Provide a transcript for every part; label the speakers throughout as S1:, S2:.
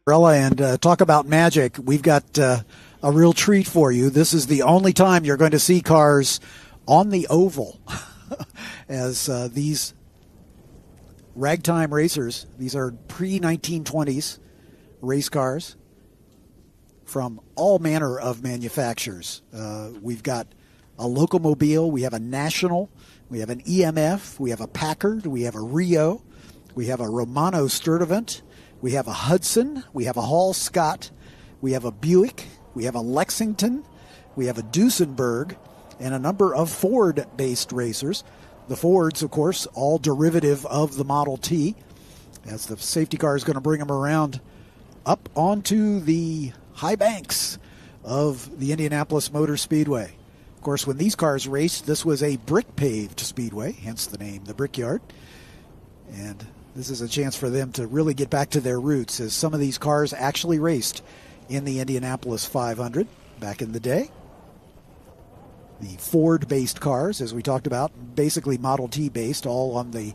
S1: And talk about magic. We've got a real treat for you. This is the only time you're going to see cars on the oval as these Ragtime Racers, these are pre-1920s race cars from all manner of manufacturers. We've got a Locomobile, we have a National, we have an EMF, we have a Packard, we have a Rio, we have a Romano Sturdivant, we have a Hudson, we have a Hall Scott, we have a Buick, we have a Lexington, we have a Duesenberg, and a number of Ford-based racers. The Fords, of course, all derivative of the Model T, as the safety car is going to bring them around up onto the high banks of the Indianapolis Motor Speedway. Of course, when these cars raced, this was a brick-paved speedway, hence the name, the Brickyard. And this is a chance for them to really get back to their roots, as some of these cars actually raced in the Indianapolis 500 back in the day. The Ford-based cars, as we talked about, basically Model T-based, all on the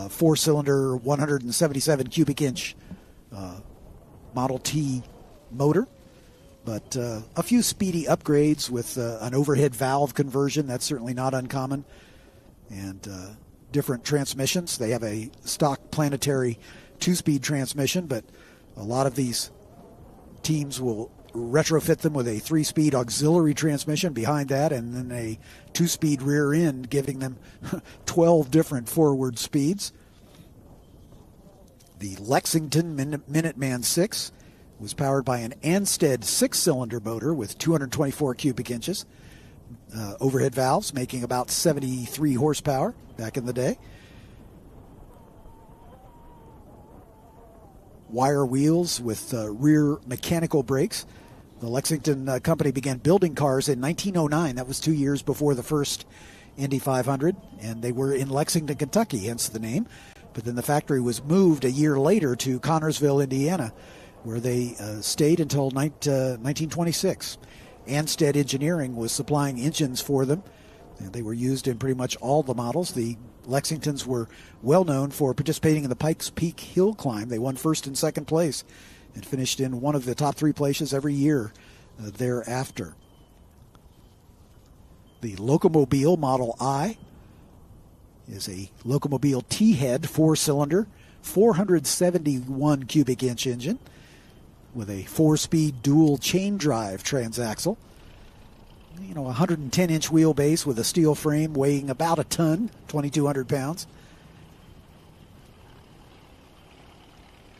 S1: four-cylinder, 177 cubic inch Model T motor. But a few speedy upgrades with an overhead valve conversion. That's certainly not uncommon. And different transmissions. They have a stock planetary two-speed transmission, but a lot of these teams will retrofit them with a three-speed auxiliary transmission behind that, and then a two-speed rear end, giving them 12 different forward speeds. The Lexington Minuteman 6 was powered by an Ansted six-cylinder motor with 224 cubic inches. Overhead valves making about 73 horsepower back in the day. Wire wheels with rear mechanical brakes. The Lexington company began building cars in 1909. That was 2 years before the first Indy 500, and they were in Lexington, Kentucky, hence the name. But then the factory was moved a year later to Connorsville, Indiana, where they stayed until 1926. Ansted Engineering was supplying engines for them, and they were used in pretty much all the models. The Lexingtons were well known for participating in the Pikes Peak Hill Climb. They won first and second place and finished in one of the top three places every year thereafter. The Locomobile Model I is a Locomobile T-head four-cylinder, 471 cubic inch engine with a four-speed dual chain drive transaxle. 110-inch wheelbase with a steel frame weighing about a ton, 2,200 pounds.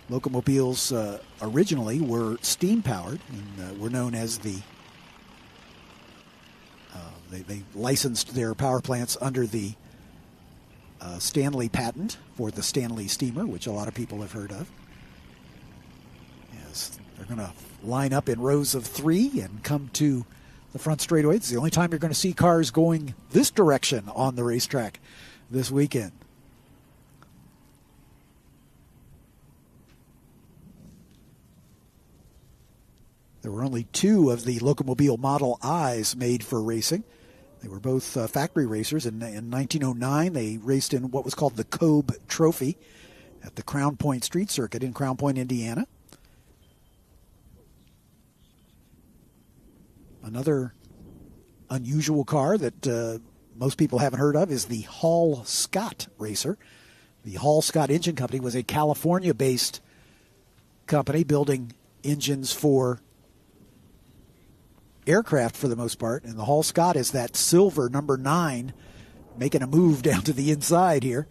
S1: Locomobiles originally were steam-powered and were known as the... They licensed their power plants under the Stanley patent for the Stanley steamer, which a lot of people have heard of. Yes, they're going to line up in rows of three and come to the front straightaway. It's the only time you're going to see cars going this direction on the racetrack this weekend. There were only two of the Locomobile Model I's made for racing. They were both factory racers. In 1909, they raced in what was called the Cobe Trophy at the Crown Point Street Circuit in Crown Point, Indiana. Another unusual car that most people haven't heard of is the Hall Scott racer. The Hall Scott Engine Company was a California-based company building engines for aircraft for the most part, and the Hall Scott is that silver number 9 making a move down to the inside here,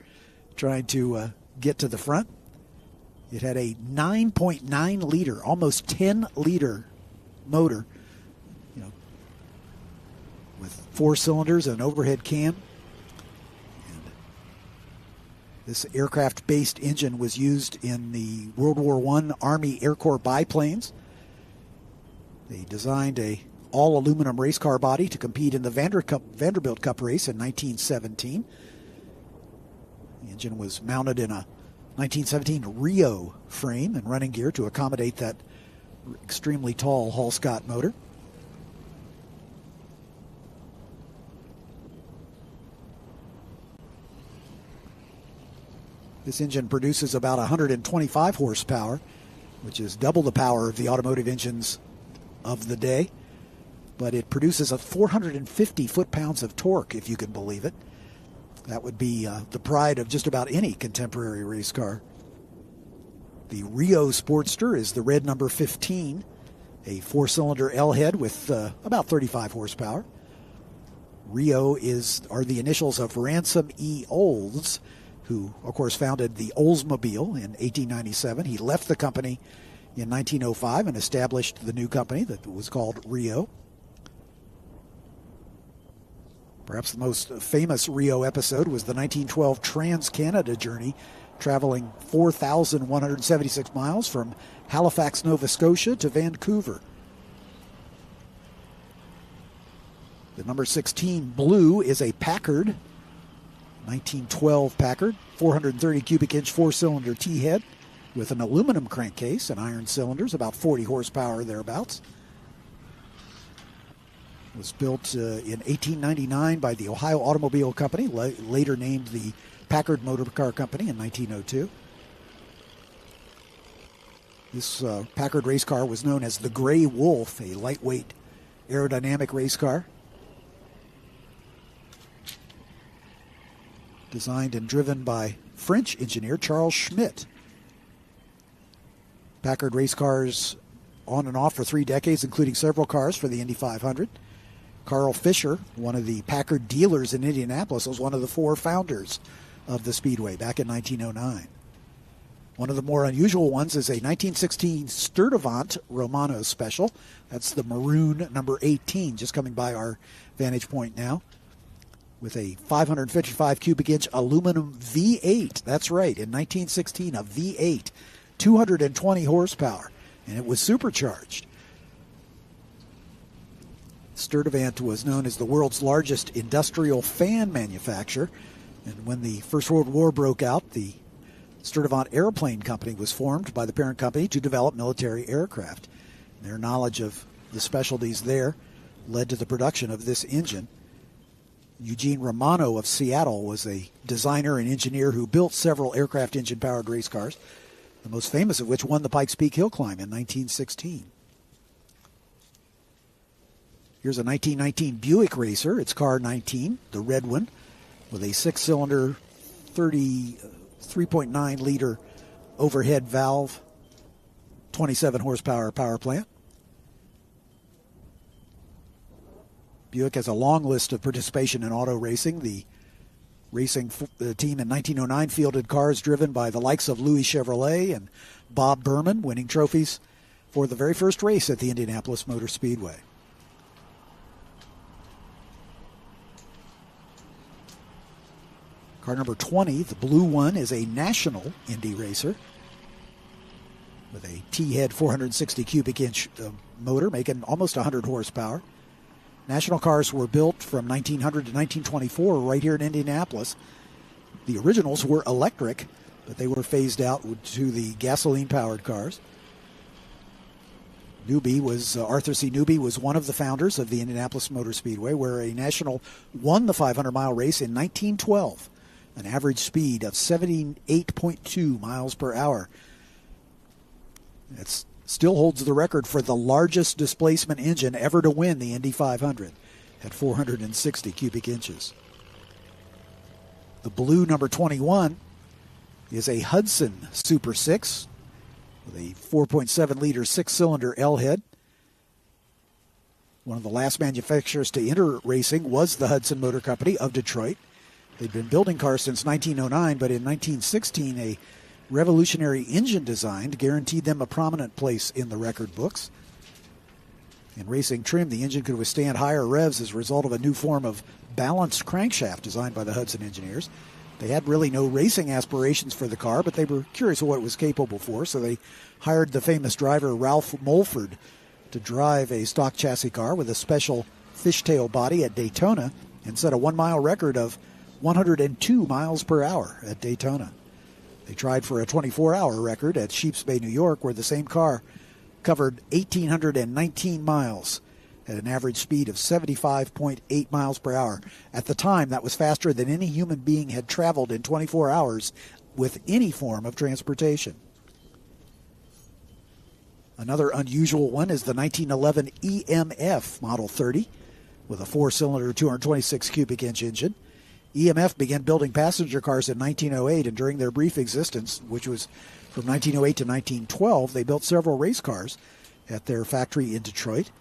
S1: trying to get to the front. It had a 9.9 liter, almost 10 liter motor, with 4 cylinders and an overhead cam. And this aircraft-based engine was used in the World War I Army Air Corps biplanes. They designed a all-aluminum race car body to compete in the Vanderbilt Cup race in 1917. The engine was mounted in a 1917 Rio frame and running gear to accommodate that extremely tall Hall Scott motor. This engine produces about 125 horsepower which is double the power of the automotive engines of the day. But it produces a 450 foot-pounds of torque, if you can believe it. That would be the pride of just about any contemporary race car. The Rio Sportster is the red number 15, a four-cylinder L-head with about 35 horsepower. Rio are the initials of Ransom E. Olds, who, of course, founded the Oldsmobile in 1897. He left the company in 1905 and established the new company that was called Rio. Perhaps the most famous Rio episode was the 1912 Trans-Canada journey, traveling 4,176 miles from Halifax, Nova Scotia to Vancouver. The number 16 blue is a Packard, 1912 Packard, 430 cubic inch four-cylinder T-head with an aluminum crankcase and iron cylinders, about 40 horsepower thereabouts. It was built in 1899 by the Ohio Automobile Company, later named the Packard Motor Car Company in 1902. This Packard race car was known as the Gray Wolf, a lightweight aerodynamic race car. Designed and driven by French engineer Charles Schmidt. Packard race cars on and off for 3 decades, including several cars for the Indy 500. Carl Fisher, one of the Packard dealers in Indianapolis, was one of the 4 founders of the Speedway back in 1909. One of the more unusual ones is a 1916 Sturdivant Romano Special. That's the maroon number 18, just coming by our vantage point now, with a 555 cubic inch aluminum V8. That's right, in 1916, a V8, 220 horsepower, and it was supercharged. Sturdivant was known as the world's largest industrial fan manufacturer, and when the First World War broke out, the Sturdivant Airplane Company was formed by the parent company to develop military aircraft. Their knowledge of the specialties there led to the production of this engine. Eugene Romano of Seattle was a designer and engineer who built several aircraft engine-powered race cars, the most famous of which won the Pikes Peak Hill Climb in 1916. Here's a 1919 Buick Racer. It's car 19, the red one, with a 6-cylinder, 3.9-liter overhead valve, 27 horsepower power plant. Buick has a long list of participation in auto racing. The racing team in 1909 fielded cars driven by the likes of Louis Chevrolet and Bob Berman, winning trophies for the very first race at the Indianapolis Motor Speedway. Car number 20, the blue one, is a national Indy racer with a T-head 460 cubic inch motor, making almost 100 horsepower. National cars were built from 1900 to 1924 right here in Indianapolis. The originals were electric, but they were phased out to the gasoline-powered cars. Arthur C. Newby was one of the founders of the Indianapolis Motor Speedway, where a national won the 500-mile race in 1912, an average speed of 78.2 miles per hour. It still holds the record for the largest displacement engine ever to win the Indy 500 at 460 cubic inches. The blue number 21 is a Hudson Super 6 with a 4.7-liter 6-cylinder L-head. One of the last manufacturers to enter racing was the Hudson Motor Company of Detroit. They'd been building cars since 1909, but in 1916, a revolutionary engine design guaranteed them a prominent place in the record books. In racing trim, the engine could withstand higher revs as a result of a new form of balanced crankshaft designed by the Hudson engineers. They had really no racing aspirations for the car, but they were curious of what it was capable for, so they hired the famous driver Ralph Mulford to drive a stock chassis car with a special fishtail body at Daytona and set a 1-mile record of 102 miles per hour at Daytona. They tried for a 24-hour record at Sheeps Bay, New York, where the same car covered 1,819 miles at an average speed of 75.8 miles per hour. At the time, that was faster than any human being had traveled in 24 hours with any form of transportation. Another unusual one is the 1911 EMF Model 30 with a 4-cylinder 226 cubic inch engine. EMF began building passenger cars in 1908, and during their brief existence, which was from 1908 to 1912, they built several race cars at their factory in Detroit.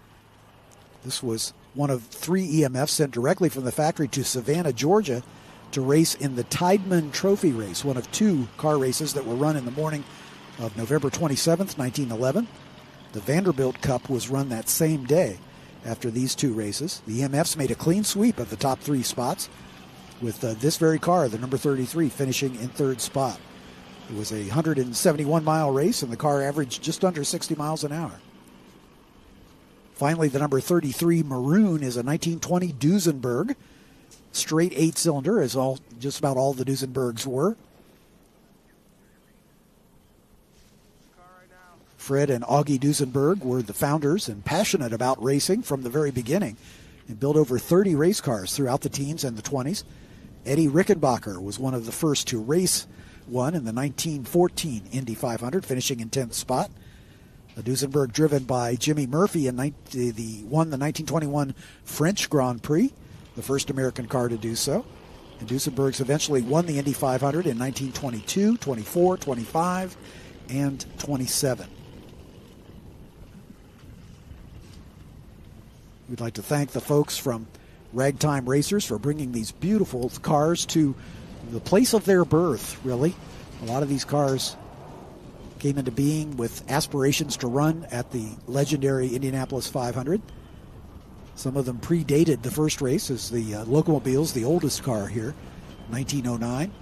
S1: This was one of 3 EMFs sent directly from the factory to Savannah, Georgia, to race in the Tideman Trophy Race, one of 2 car races that were run in the morning of November 27th, 1911. The Vanderbilt Cup was run that same day after these 2 races. The EMFs made a clean sweep of the top 3 spots, with this very car, the number 33, finishing in 3rd spot. It was a 171-mile race, and the car averaged just under 60 miles an hour. Finally, the number 33 Maroon is a 1920 Duesenberg, straight 8-cylinder, as just about all the Duesenbergs were. Fred and Augie Duesenberg were the founders and passionate about racing from the very beginning, and built over 30 race cars throughout the teens and the 20s. Eddie Rickenbacker was one of the first to race one in the 1914 Indy 500, finishing in 10th spot. The Duesenberg, driven by Jimmy Murphy, won the 1921 French Grand Prix, the first American car to do so. And Duesenbergs eventually won the Indy 500 in 1922, 24, 25, and 27. We'd like to thank the folks from Ragtime Racers for bringing these beautiful cars to the place of their birth, really. A lot of these cars came into being with aspirations to run at the legendary Indianapolis 500. Some of them predated the first race, as the Locomobile's the oldest car here, 1909.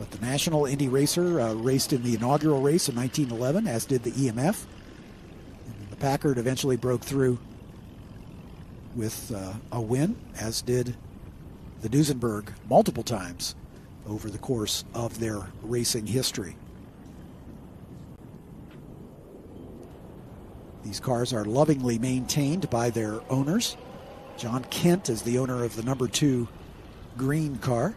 S1: But the National Indy Racer raced in the inaugural race in 1911, as did the EMF. And the Packard eventually broke through with a win, as did the Duesenberg multiple times over the course of their racing history. These cars are lovingly maintained by their owners. John Kent is the owner of the number 2 green car.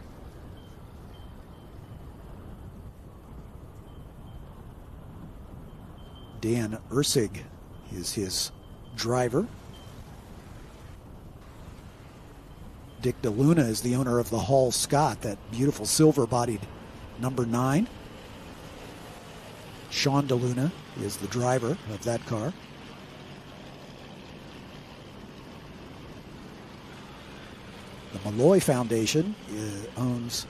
S1: Dan Ursig is his driver. Dick DeLuna is the owner of the Hall Scott, that beautiful silver-bodied number 9. Sean DeLuna is the driver of that car. The Malloy Foundation owns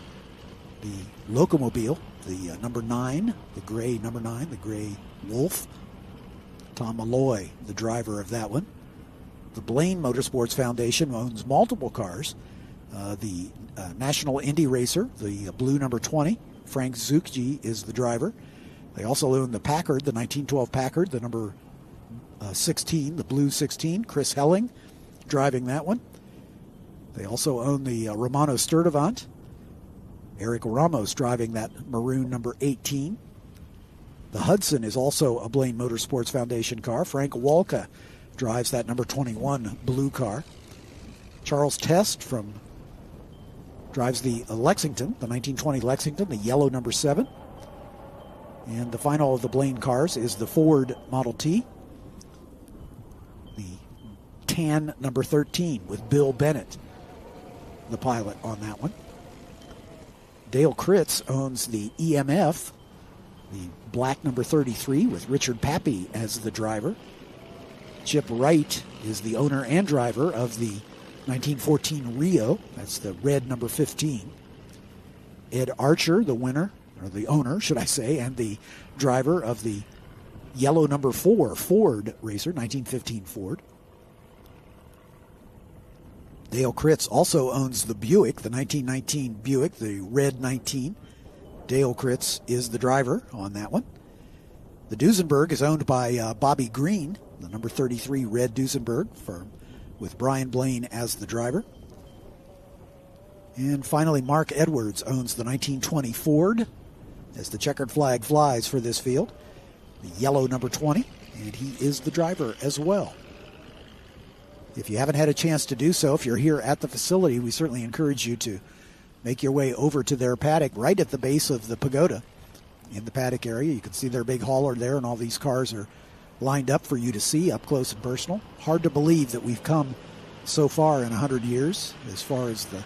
S1: the Locomobile, the number 9, the gray number 9, the gray Wolf. Tom Malloy, the driver of that one. The Blaine Motorsports Foundation owns multiple cars. The National Indy Racer, the blue number 20, Frank Zucchi is the driver. They also own the Packard, the 1912 Packard, the number 16, the blue 16, Chris Helling driving that one. They also own the Romano Sturdivant, Eric Ramos driving that maroon number 18. The Hudson is also a Blaine Motorsports Foundation car. Frank Walka drives that number 21 blue car. Charles Test drives the Lexington, the 1920 Lexington, the yellow number 7. And the final of the Blaine cars is the Ford Model T, the tan number 13 with Bill Bennett, the pilot on that one. Dale Kritz owns the EMF, the black number 33 with Richard Pappy as the driver. Chip Wright is the owner and driver of the 1914 Rio, that's the red number 15. Ed Archer, the winner, or the owner, should I say, and the driver of the yellow number 4 Ford Racer, 1915 Ford. Dale Kritz also owns the Buick, the 1919 Buick, the red 19. Dale Kritz is the driver on that one. The Duesenberg is owned by Bobby Green, the number 33 red Duesenberg, with Brian Blaine as the driver. And finally, Mark Edwards owns the 1920 Ford, as the checkered flag flies for this field, the yellow number 20, and he is the driver as well. If you haven't had a chance to do so, if you're here at the facility, we certainly encourage you to make your way over to their paddock right at the base of the pagoda in the paddock area. You can see their big hauler there, and all these cars are lined up for you to see up close and personal. Hard to believe that we've come so far in 100 years as far as the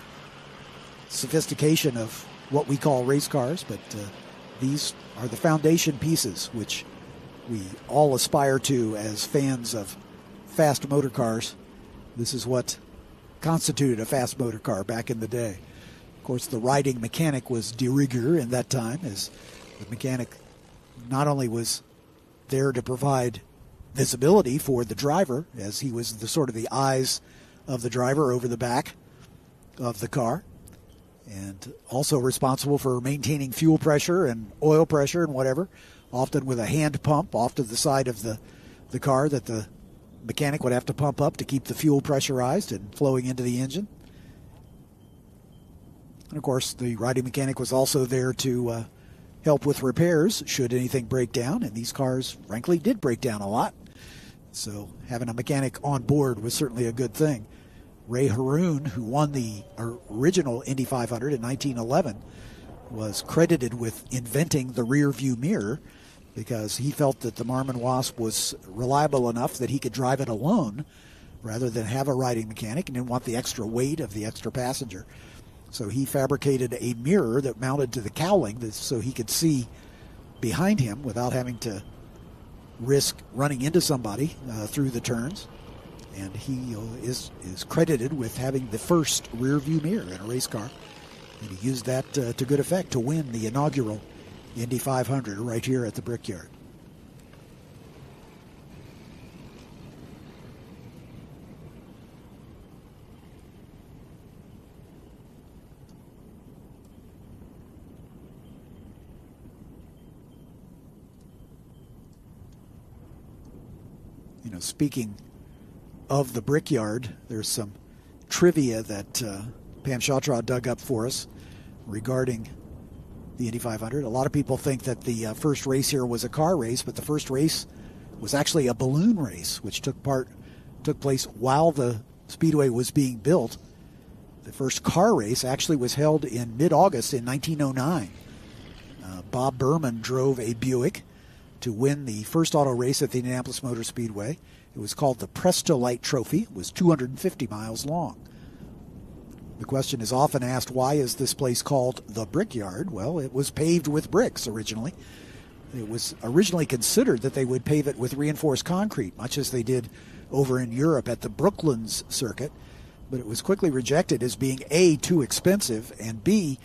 S1: sophistication of what we call race cars, but these are the foundation pieces which we all aspire to as fans of fast motor cars. This is what constituted a fast motor car back in the day. Of course, the riding mechanic was de rigueur in that time, as the mechanic not only was there to provide visibility for the driver, as he was the sort of the eyes of the driver over the back of the car, and also responsible for maintaining fuel pressure and oil pressure and whatever, often with a hand pump off to the side of the car that the mechanic would have to pump up to keep the fuel pressurized and flowing into the engine. And of course, the riding mechanic was also there to help with repairs should anything break down, and these cars, frankly, did break down a lot. So having a mechanic on board was certainly a good thing. Ray Haroon, who won the original Indy 500 in 1911, was credited with inventing the rear view mirror because he felt that the Marmon Wasp was reliable enough that he could drive it alone rather than have a riding mechanic, and didn't want the extra weight of the extra passenger. So he fabricated a mirror that mounted to the cowling so he could see behind him without having to risk running into somebody through the turns. And he is credited with having the first rear view mirror in a race car. And he used that to good effect to win the inaugural Indy 500 right here at the Brickyard. You know, speaking of the Brickyard, there's some trivia that Pam Shawtraw dug up for us regarding the Indy 500. A lot of people think that the first race here was a car race, but the first race was actually a balloon race, which took place while the Speedway was being built. The first car race actually was held in mid-August in 1909. Bob Berman drove a Buick to win the first auto race at the Indianapolis Motor Speedway. It was called the Prestolite Trophy. It was 250 miles long. The question is often asked, why is this place called the Brickyard? Well, it was paved with bricks originally. It was originally considered that they would pave it with reinforced concrete, much as they did over in Europe at the Brooklands circuit. But it was quickly rejected as being A, too expensive, and B,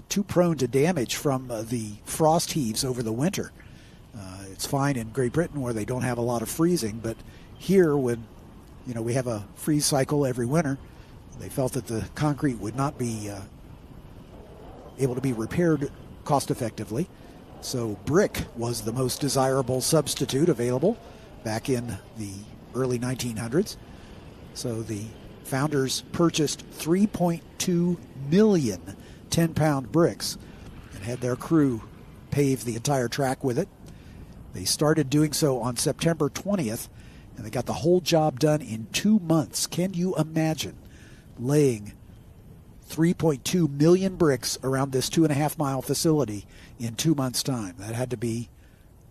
S1: too prone to damage from the frost heaves over the winter. It's fine in Great Britain where they don't have a lot of freezing, but here, when we have a freeze cycle every winter, they felt that the concrete would not be able to be repaired cost effectively. So brick was the most desirable substitute available back in the early 1900s. So the founders purchased 3.2 million 10-pound bricks and had their crew pave the entire track with it. They started doing so on September 20th, and they got the whole job done in 2 months. Can you imagine laying 3.2 million bricks around this 2.5-mile facility in 2 months' time? That had to be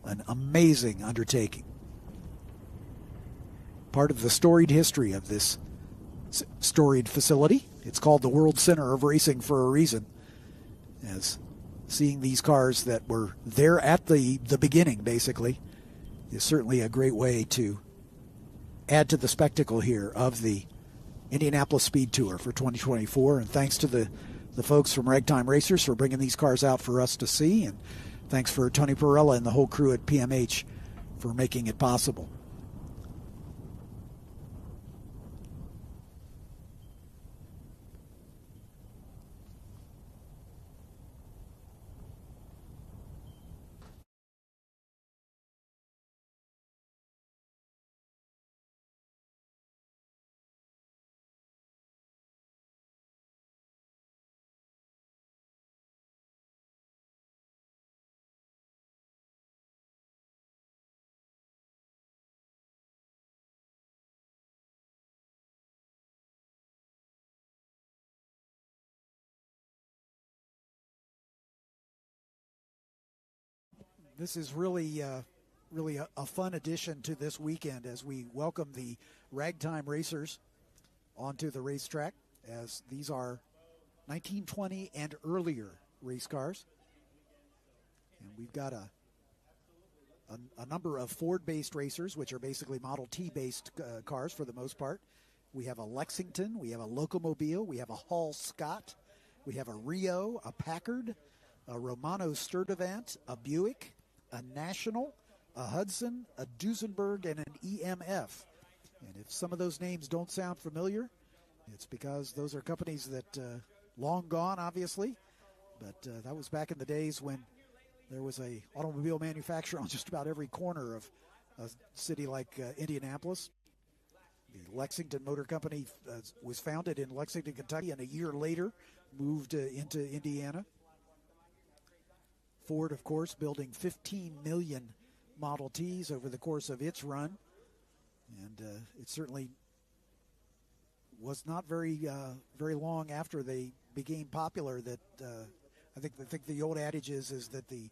S1: an amazing undertaking. Part of the storied history of this storied facility. It's called the World Center of Racing for a reason, as seeing these cars that were there at the beginning, basically, is certainly a great way to add to the spectacle here of the Indianapolis Speed Tour for 2024. And thanks to the folks from Ragtime Racers for bringing these cars out for us to see. And thanks for Tony Perella and the whole crew at PMH for making it possible. This is really really a fun addition to this weekend as we welcome the Ragtime Racers onto the racetrack, as these are 1920 and earlier race cars. And we've got a number of Ford-based racers, which are basically Model T-based cars for the most part. We have a Lexington, we have a Locomobile, we have a Hall Scott, we have a Rio, a Packard, a Romano Sturdivant, a Buick, a National, a Hudson, a Duesenberg, and an EMF. And if some of those names don't sound familiar, it's because those are companies that long gone, obviously. But that was back in the days when there was a automobile manufacturer on just about every corner of a city like Indianapolis. The Lexington Motor Company was founded in Lexington, Kentucky, and a year later moved into Indiana. Ford, of course, building 15 million Model Ts over the course of its run. And it certainly was not very long after they became popular that I think the old adage is that the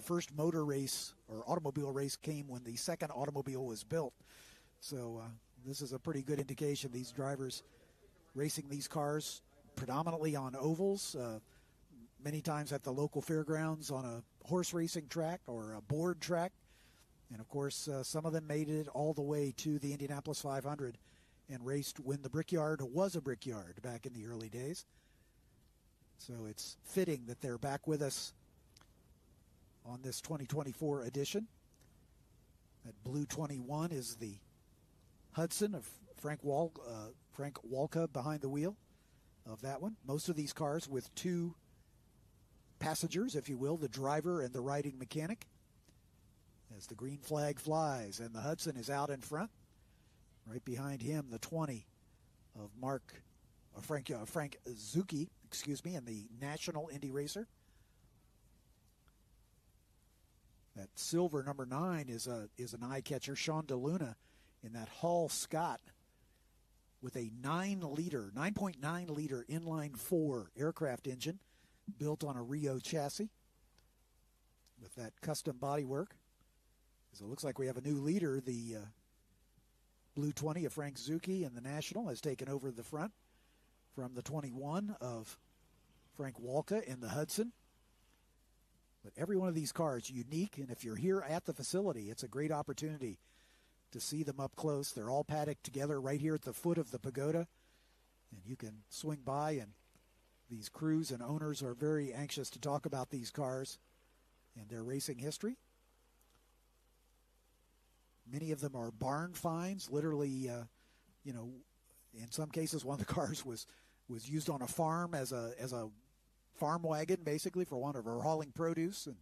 S1: first motor race or automobile race came when the second automobile was built. So this is a pretty good indication. These drivers racing these cars predominantly on ovals, many times at the local fairgrounds on a horse racing track or a board track. And, of course, some of them made it all the way to the Indianapolis 500 and raced when the Brickyard was a Brickyard back in the early days. So it's fitting that they're back with us on this 2024 edition. That blue 21 is the Hudson of Frank Walka behind the wheel of that one. Most of these cars with two passengers, if you will, the driver and the riding mechanic. As the green flag flies and the Hudson is out in front. Right behind him, the 20 of Frank Zucchi, and the National Indy Racer. That silver number 9 is an eye catcher, Sean DeLuna, in that Hall Scott with a 9.9 liter inline 4 aircraft engine built on a Rio chassis with that custom bodywork. So it looks like we have a new leader. The blue 20 of Frank Zucchi and the National has taken over the front from the 21 of Frank Walka in the Hudson. But every one of these cars is unique, and if you're here at the facility, it's a great opportunity to see them up close. They're all paddocked together right here at the foot of the pagoda, and you can swing by, and these crews and owners are very anxious to talk about these cars and their racing history. Many of them are barn finds, literally, in some cases one of the cars was used on a farm as a farm wagon, basically, for one of our hauling produce, and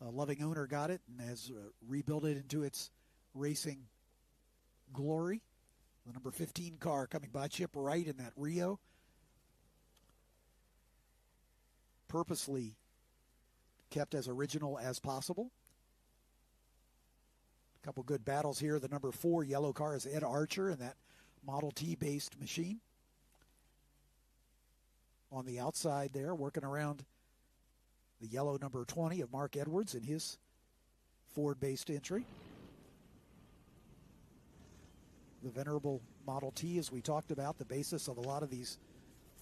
S1: a loving owner got it and has rebuilt it into its racing glory. The number 15 car coming by Chip Wright in that Rio. Purposely kept as original as possible. A couple good battles here. The number 4 yellow car is Ed Archer in that Model T-based machine. On the outside there, working around the yellow number 20 of Mark Edwards in his Ford-based entry. The venerable Model T, as we talked about, the basis of a lot of these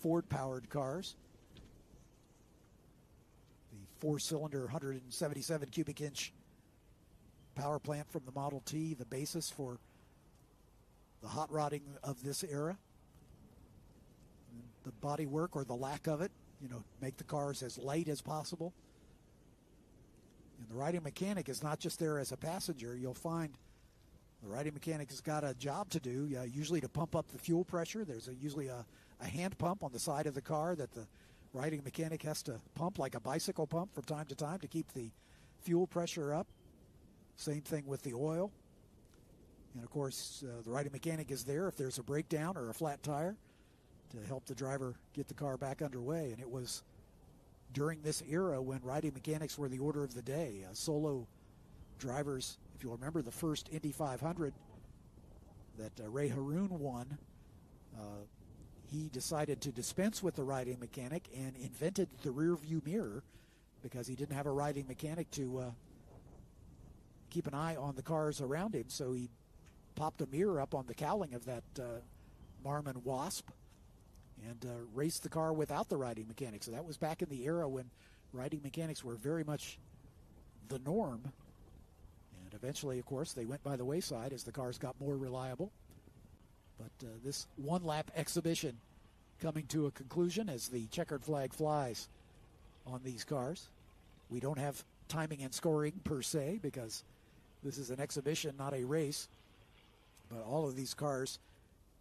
S1: Ford-powered cars. The 4-cylinder, 177 cubic inch power plant from the Model T, the basis for the hot rodding of this era. And the body work, or the lack of it, make the cars as light as possible. And the riding mechanic is not just there as a passenger. You'll find the riding mechanic has got a job to do, usually to pump up the fuel pressure. There's usually a hand pump on the side of the car that the riding mechanic has to pump like a bicycle pump from time to time to keep the fuel pressure up. Same thing with the oil. And, of course, the riding mechanic is there if there's a breakdown or a flat tire to help the driver get the car back underway. And it was during this era when riding mechanics were the order of the day. Solo drivers, if you'll remember the first Indy 500 that Ray Haroon won, he decided to dispense with the riding mechanic and invented the rear view mirror because he didn't have a riding mechanic to keep an eye on the cars around him, so he popped a mirror up on the cowling of that Marmon Wasp and raced the car without the riding mechanics. So that was back in the era when riding mechanics were very much the norm. And eventually, of course, they went by the wayside as the cars got more reliable. But this one-lap exhibition coming to a conclusion as the checkered flag flies on these cars. We don't have timing and scoring per se because this is an exhibition, not a race. But all of these cars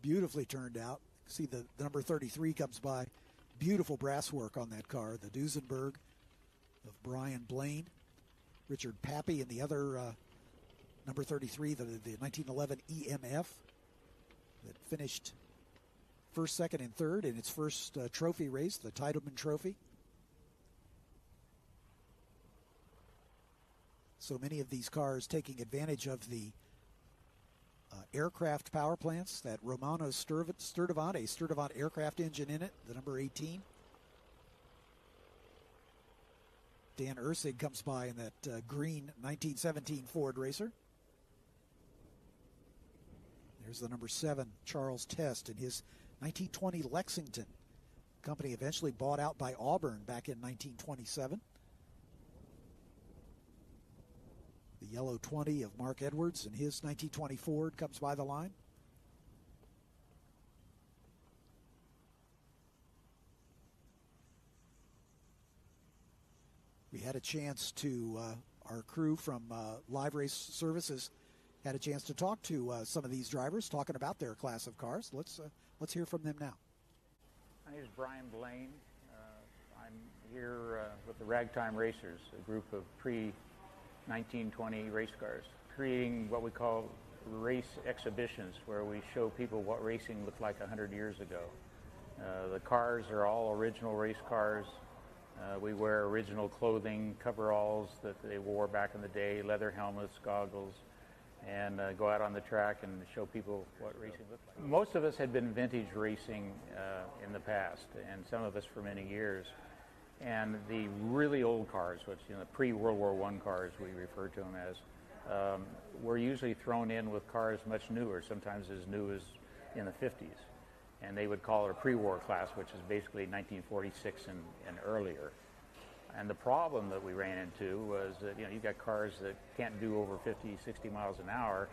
S1: beautifully turned out. See the number 33 comes by. Beautiful brass work on that car. The Duesenberg of Brian Blaine. Richard Pappy and the other number 33, the 1911 EMF that finished first, second, and third in its first trophy race, the Titleman Trophy. So many of these cars taking advantage of the aircraft power plants, that Romano Sturdivant, a Sturdivant aircraft engine in it, the number 18. Dan Ursig comes by in that green 1917 Ford Racer. There's the number 7, Charles Test, in his 1920 Lexington. Company eventually bought out by Auburn back in 1927. The yellow 20 of Mark Edwards and his 1920 Ford comes by the line. We had a chance to, our crew from Live Race Services had a chance to talk to some of these drivers talking about their class of cars. Let's hear from them now.
S2: My name is Brian Blaine. I'm here with the Ragtime Racers, a group of pre-1920 race cars, creating what we call race exhibitions where we show people what racing looked like 100 years ago. The cars are all original race cars. We wear original clothing, coveralls that they wore back in the day, leather helmets, goggles, and go out on the track and show people what racing looked like. Most of us had been vintage racing in the past, and some of us for many years. And the really old cars, which, the pre-World War I cars we refer to them as, were usually thrown in with cars much newer, sometimes as new as in the 50s. And they would call it a pre-war class, which is basically 1946 and earlier. And the problem that we ran into was that, you've got cars that can't do over 50, 60 miles an hour,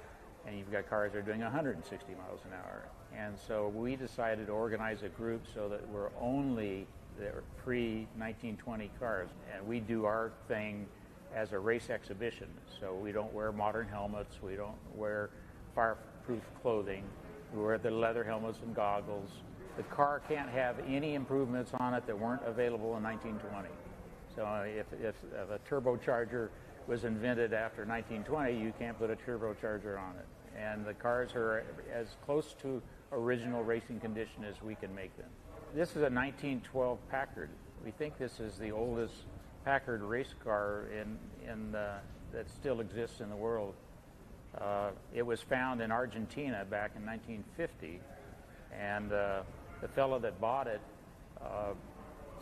S2: and you've got cars that are doing 160 miles an hour. And so we decided to organize a group so that we're only the pre-1920 cars, and we do our thing as a race exhibition. So we don't wear modern helmets, we don't wear fireproof clothing, we wear the leather helmets and goggles. The car can't have any improvements on it that weren't available in 1920. So if a turbocharger was invented after 1920, you can't put a turbocharger on it. And the cars are as close to original racing condition as we can make them. This is a 1912 Packard. We think this is the oldest Packard race car that still exists in the world. It was found in Argentina back in 1950, and the fellow that bought it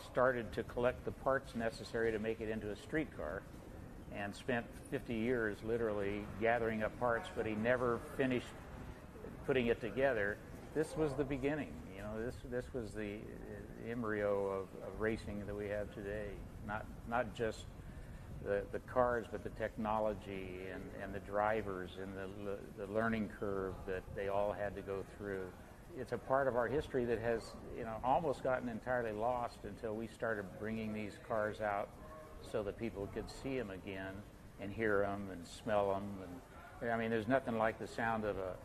S2: started to collect the parts necessary to make it into a street car and spent 50 years literally gathering up parts, but he never finished putting it together. This was the beginning. This was the embryo of racing that we have today. Not just the cars, but the technology and the drivers and the learning curve that they all had to go through. It's a part of our history that has almost gotten entirely lost until we started bringing these cars out so that people could see them again and hear them and smell them. And there's nothing like the sound of a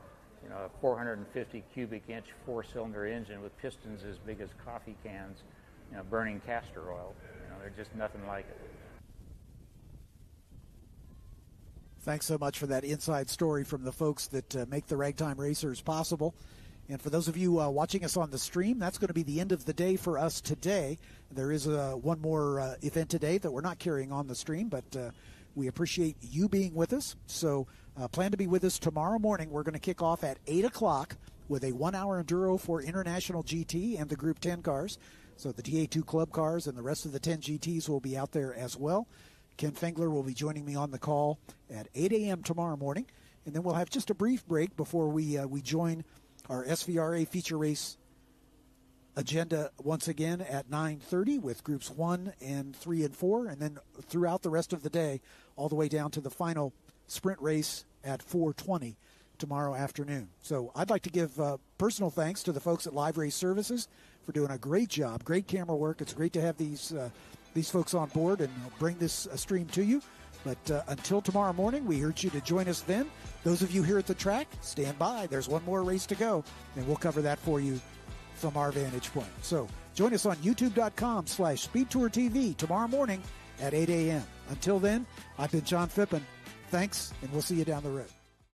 S2: 450 cubic inch 4-cylinder engine with pistons as big as coffee cans, burning castor oil. There's just nothing like it.
S1: Thanks so much for that inside story from the folks that make the Ragtime Racers possible. And for those of you watching us on the stream, that's going to be the end of the day for us today. There is one more event today that we're not carrying on the stream, but we appreciate you being with us. So plan to be with us tomorrow morning. We're going to kick off at 8 o'clock with a 1-hour enduro for International GT and the Group 10 cars. So the TA2 Club cars and the rest of the 10 GTs will be out there as well. Ken Fengler will be joining me on the call at 8 a.m. tomorrow morning. And then we'll have just a brief break before we join our SVRA feature race agenda once again at 9:30 with groups 1 and 3 and 4. And then throughout the rest of the day, all the way down to the final sprint race at 4:20 tomorrow afternoon. So I'd like to give personal thanks to the folks at Live Race Services for doing a great job, great camera work. It's great to have these folks on board and bring this stream to you. But until tomorrow morning, we urge you to join us then. Those of you here at the track, stand by. There's one more race to go, and we'll cover that for you from our vantage point. So join us on youtube.com/SpeedTourTV tomorrow morning at 8 a.m. Until then, I've been John Phippen. Thanks, and we'll see you down the road.